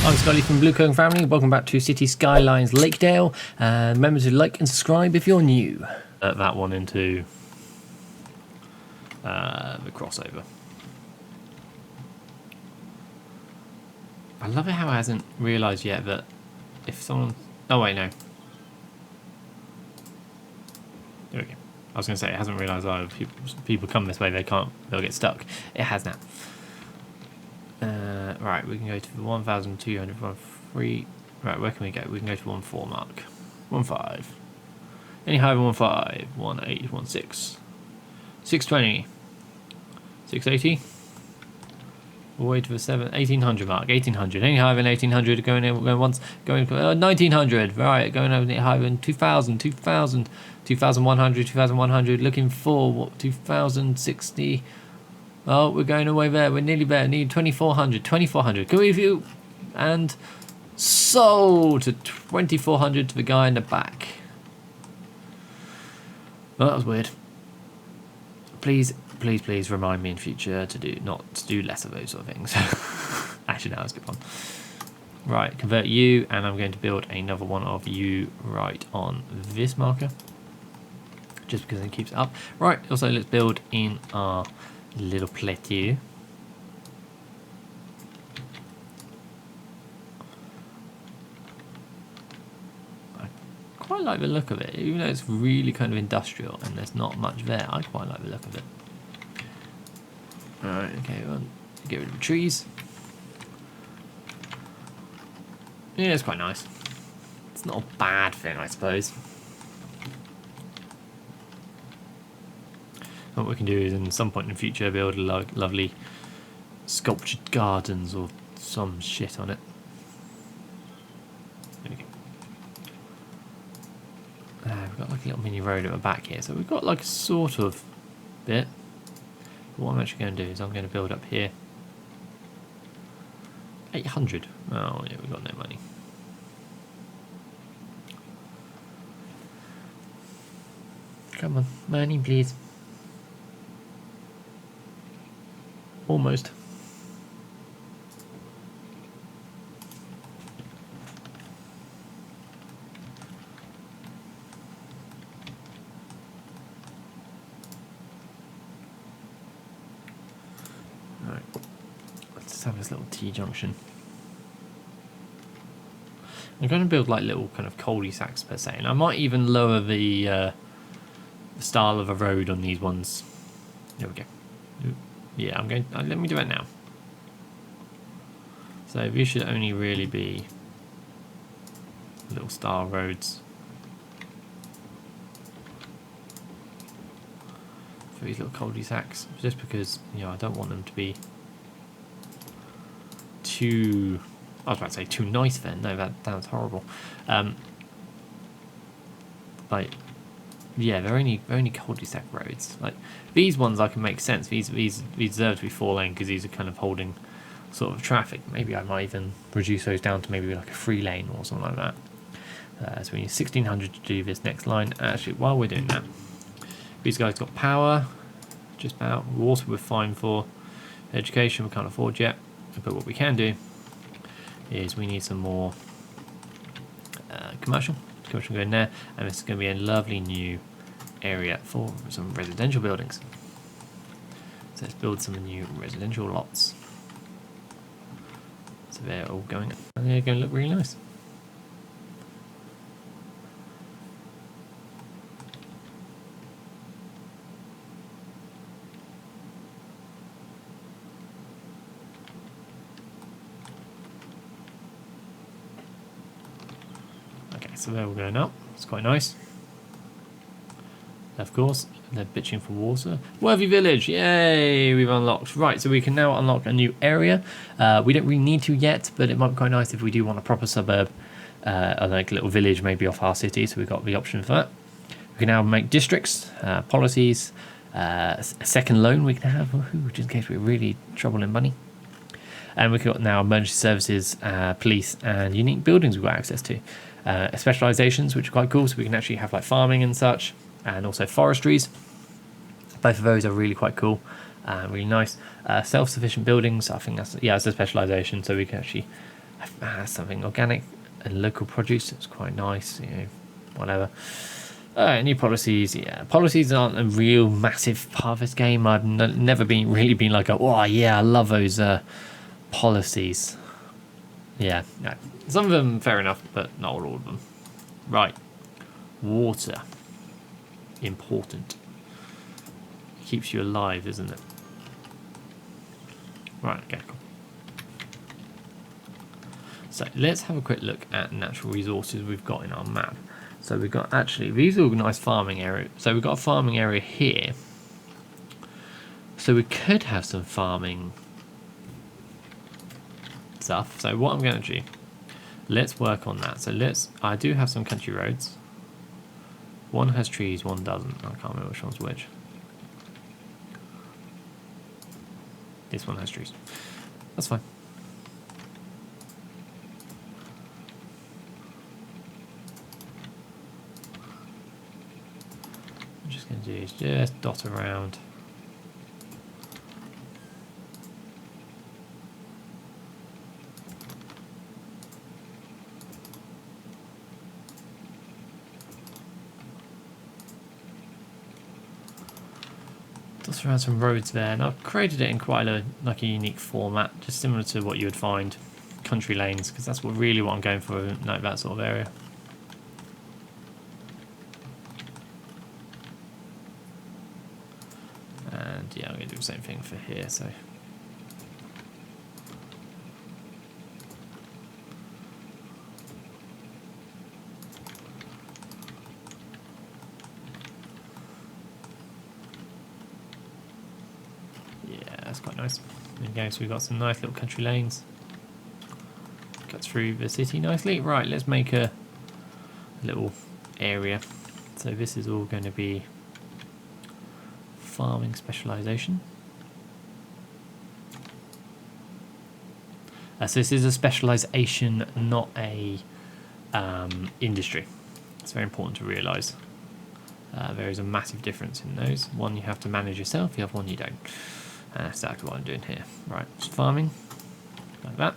I'm Skotyyy from Blue Cone Family. Welcome back to City Skylines LakeDale. And remember to like and subscribe if you're new. That one into the crossover. I love it how it hasn't realised yet that if someone... Oh wait, no. There we go. I was going to say it hasn't realised if people come this way they'll get stuck. It has now. Right, we can go to the 1,200, 1,300. Right, where can we go? We can go to 1,400 mark. 1,500. Any higher than 1,500. 1,800, 1,600. 620. 680. All the way to the 1,800 mark. 1,800. Any higher than 1,800. Going once. Going 1,900. Right, going over higher than 2,000. 2,000. 2,100. 2,100. Looking for what? 2,060. Oh, we're going away there. We're nearly there. Need 2,400. 2,400. Can we view? And sold to 2,400 to the guy in the back. Well, that was weird. Please, please, please remind me in future to not to do less of those sort of things. Actually, no, that's a good one. Right, convert you, and I'm going to build another one of you right on this marker, just because it keeps it up. Right. Also, let's build in our little plateau. I quite like the look of it, even though it's really kind of industrial and there's not much there. I quite like the look of it. Alright, okay, well, get rid of the trees. Yeah, it's quite nice. It's not a bad thing, I suppose. What we can do is, in some point in the future, build lovely sculptured gardens or some shit on it. There we go. We've got like a little mini road at the back here, so we've got like a sort of bit. But what I'm actually going to do is I'm going to build up here. 800. Oh yeah, we've got no money. Come on, money, please. Almost. All right. Let's just have this little T-junction. I'm going to build like little kind of cul-de-sacs per se, and I might even lower the style of a road on these ones. There we go. Yeah, I'm going. Let me do it now. So these should only really be little style roads for these little cul-de-sacs, just because I don't want them to be too. I was about to say too nice. Then no, that sounds horrible. Like. Yeah, they're only cul-de-sac roads. Like these ones, I can make sense. These deserve to be 4-lane because these are kind of holding sort of traffic. Maybe I might even reduce those down to maybe like a 3-lane or something like that. So we need 1,600 to do this next line. Actually, while we're doing that, these guys got power, just about. Water we're fine for. Education we can't afford yet. But what we can do is we need some more commercial. Commercial go in there, and this is going to be a lovely new area for some residential buildings. So let's build some new residential lots. So they're all going, and they're going to look really nice. So they're all going up. It's quite nice. Of course, they're bitching for water. Worthy Village, yay! We've unlocked. Right, so we can now unlock a new area. We don't really need to yet, but it might be quite nice if we do want a proper suburb, like a little village maybe off our city. So we've got the option for that. We can now make districts, policies, a second loan we can have, just in case we're really trouble in money. And we've got now emergency services, police, and unique buildings we've got access to. Specializations, which are quite cool, so we can actually have like farming and such, and also forestries. Both of those are really quite cool, really nice. Self-sufficient buildings, I think that's a specialization, so we can actually Something organic and local produce. It's quite nice, you know, whatever. New policies. Yeah, policies aren't a real massive part of this game. I've never really been like, oh yeah, I love those policies. Yeah, no. Some of them fair enough, but not all of them. Right, water. Important. Keeps you alive, isn't it? Right, okay, cool. So let's have a quick look at natural resources we've got in our map. So we've got, actually, these are nice farming areas. So we've got a farming area here. So we could have some farming stuff. So what I'm going to do, let's work on that. So I do have some country roads. One has trees, one doesn't. I can't remember which one's which. This one has trees. That's fine. I'm just going to do is just dot around. Around some roads there, and I've created it in quite a unique format, just similar to what you would find country lanes, because that's what I'm going for, like that sort of area. And yeah, I'm going to do the same thing for here. So that's quite nice. There you go, so we've got some nice little country lanes. Cuts through the city nicely. Right, let's make a little area. So this is all going to be farming specialization. So this is a specialization, not a industry. It's very important to realise. There is a massive difference in those. One you have to manage yourself, the other one you don't. And that's exactly what I'm doing here. Right, just farming, like that.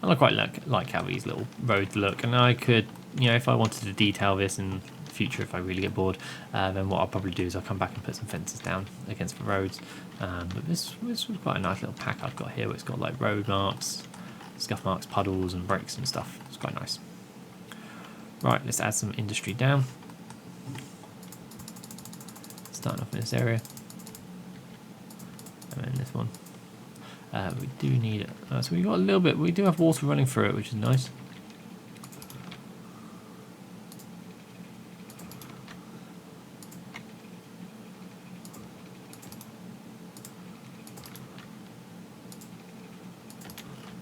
And I quite like how these little roads look. And I could, you know, if I wanted to detail this in the future, if I really get bored, then what I'll probably do is I'll come back and put some fences down against the roads. But this was quite a nice little pack I've got here, where it's got like road marks, scuff marks, puddles and breaks and stuff. It's quite nice. Right, let's add some industry down. Starting off in this area, and then this one. We do need it. So we got a little bit. We do have water running through it, which is nice.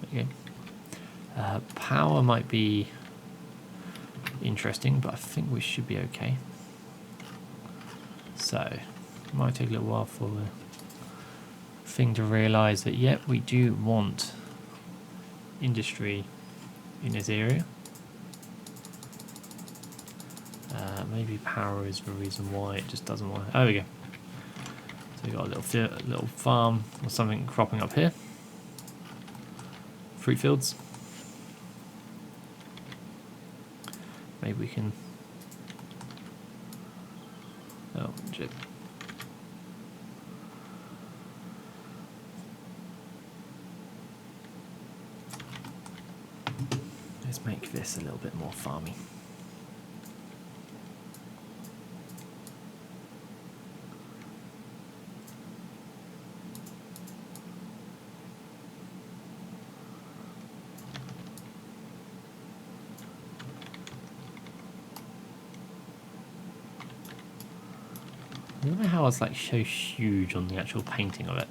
Okay. Power might be interesting, but I think we should be okay. So, it might take a little while for the thing to realise that, yep, we do want industry in this area. Maybe power is the reason why it just doesn't want. Oh, there we go. So we got a little farm or something cropping up here. Fruit fields. Maybe we can. Oh, shit. Let's make this a little bit more farmy. I don't know how it's like so huge on the actual painting of it.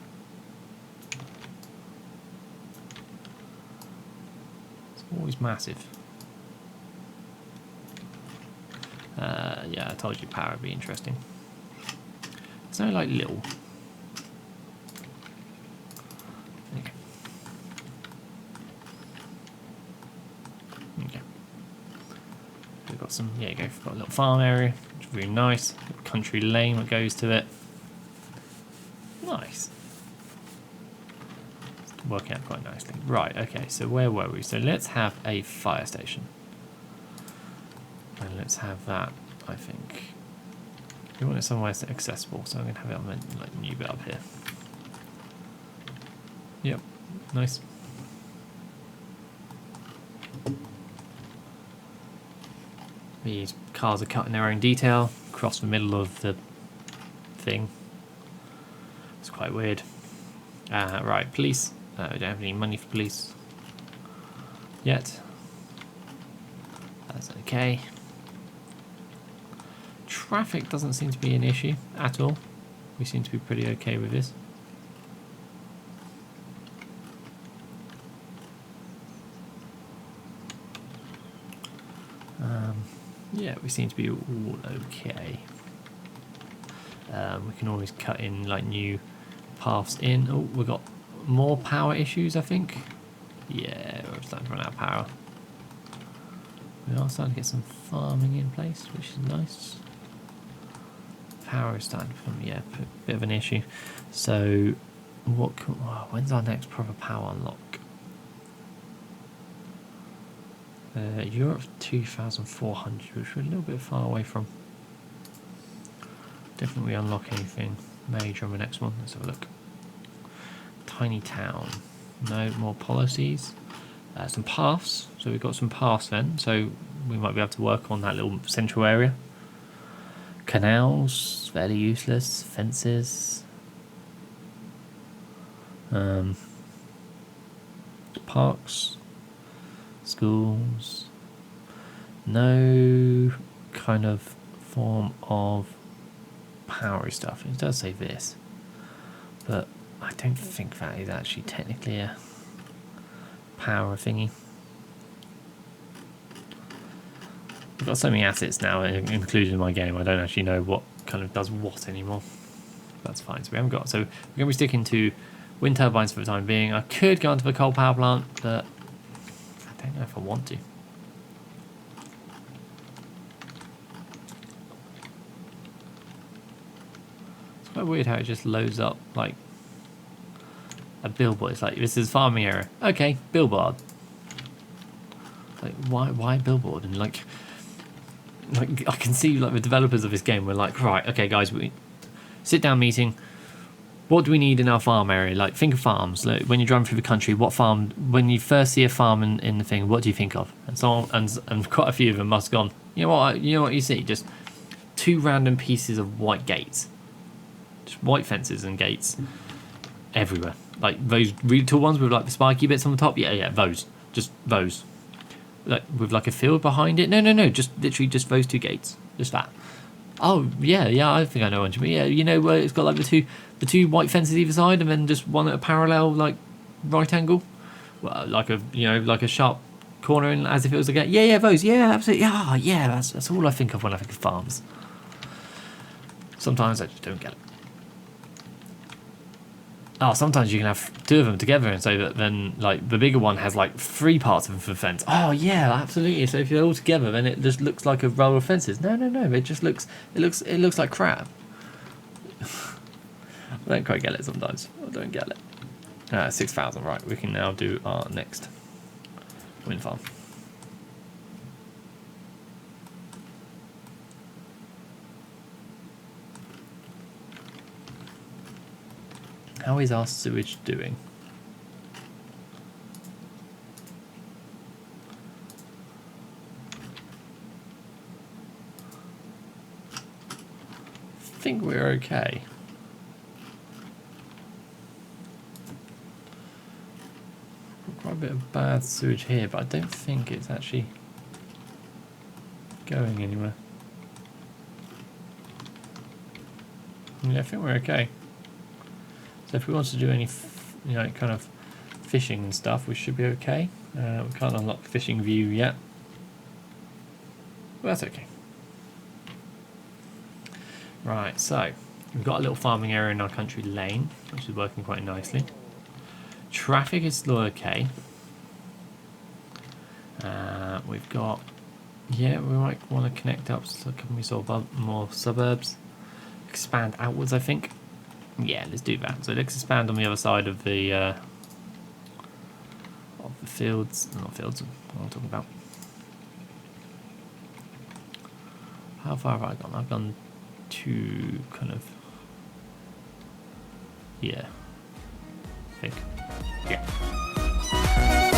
It's always massive. Yeah, I told you power would be interesting. It's no like little. Okay. Okay. We've got some. Yeah, we've got a little farm area. Really nice. Country lane that goes to it. Nice. working out quite nicely. Right, okay, so where were we? So let's have a fire station. And let's have that, I think. We want it somewhere that's accessible, so I'm going to have it on the like, new bit up here. Yep, nice. These cars are cutting their own detail across the middle of the thing. It's quite weird. Right, police. We don't have any money for police yet. That's okay. Traffic doesn't seem to be an issue at all. We seem to be pretty okay with this. Yeah, we seem to be all okay. We can always cut in like new paths in. Oh, we've got more power issues, I think. Yeah, we're starting to run out of power. We are starting to get some farming in place, which is nice. Power is starting to become, yeah, a bit of an issue. So, what? When's our next proper power unlock? Europe 2,400, which we're a little bit far away from. Definitely unlock anything major on the next one. Let's have a look. Tiny town. No more policies. Some paths. So we've got some paths then. So we might be able to work on that little central area. Canals, fairly useless. Fences. Parks. Schools. No kind of form of powery stuff. It does say this, but I don't think that is actually technically a power thingy. I've got so many assets now included in my game, I don't actually know what kind of does what anymore. That's fine. So we haven't got. So we're going to be sticking to wind turbines for the time being. I could go onto the coal power plant, but I don't know if I want to. It's quite weird how it just loads up like a billboard. It's like, this is farming area. Okay, billboard. Like, why billboard? And like I can see like the developers of this game were like, right, okay guys, we sit down meeting. What do we need in our farm area? Like, think of farms. Like, when you're driving through the country, what farm? When you first see a farm in the thing, what do you think of? And so on, and quite a few of them must have gone. You know what? You see, just two random pieces of white gates, just white fences and gates everywhere. Like those really tall ones with like the spiky bits on the top. Yeah, those. Just those. Like with like a field behind it. No. Just literally just those two gates. Just that. Oh yeah. I think I know what you mean. Yeah, you know where it's got like the two white fences either side, and then just one at a parallel like right angle, well, like a sharp corner, in, as if it was a gate. Yeah, those. Yeah, absolutely. Yeah. That's all I think of when I think of farms. Sometimes I just don't get it. Oh, sometimes you can have two of them together, and so that then like the bigger one has like three parts of the fence. Oh yeah, absolutely. So if they're all together, then it just looks like a row of fences. No. It just looks like crap. I don't quite get it sometimes. I don't get it. 6,000. Right, we can now do our next wind farm. How is our sewage doing? I think we're okay. Quite a bit of bad sewage here, but I don't think it's actually going anywhere. Yeah, I think we're okay. So if we want to do any, kind of fishing and stuff, we should be okay. We can't unlock fishing view yet, but that's okay. Right, so we've got a little farming area in our country lane, which is working quite nicely. Traffic is still okay. We've got, we might want to connect up so can we sort of more suburbs, expand outwards, I think. Yeah, let's do that. So let's expand on the other side of the of the fields, not fields, what I'm talking about. How far have I gone? I've gone to kind of, yeah, I think, yeah.